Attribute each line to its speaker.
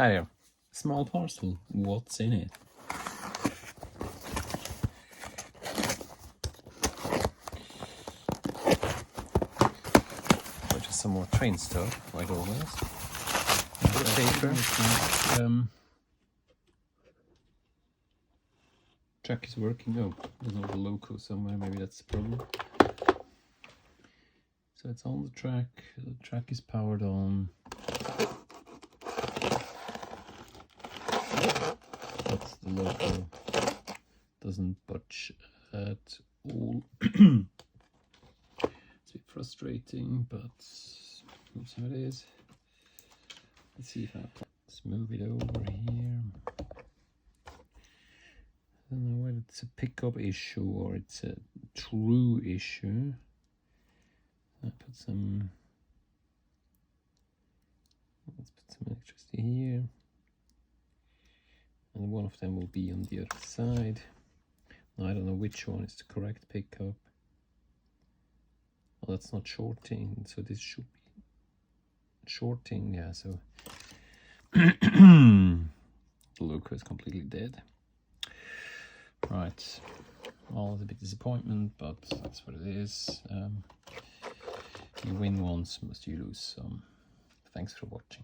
Speaker 1: Hi there. Small parcel. What's in it? Just some more train stuff, like always. Paper. Track is working. Oh, there's another loco somewhere. Maybe that's the problem. So it's on the track. The track is powered on. That's the loco. Doesn't budge at all. It's a bit frustrating, but that's how it is. Let's see if let's move it over here. I don't know whether it's a pickup issue or it's a true issue. I put some. Let's put some electricity here, and one of them will be on the other side. Now, I don't know which one is the correct pickup. Well, that's not shorting, so this should be shorting. Yeah, so the loco is completely dead. Right, well, it's a big disappointment, but that's what it is. You win once, must you lose some. Thanks for watching.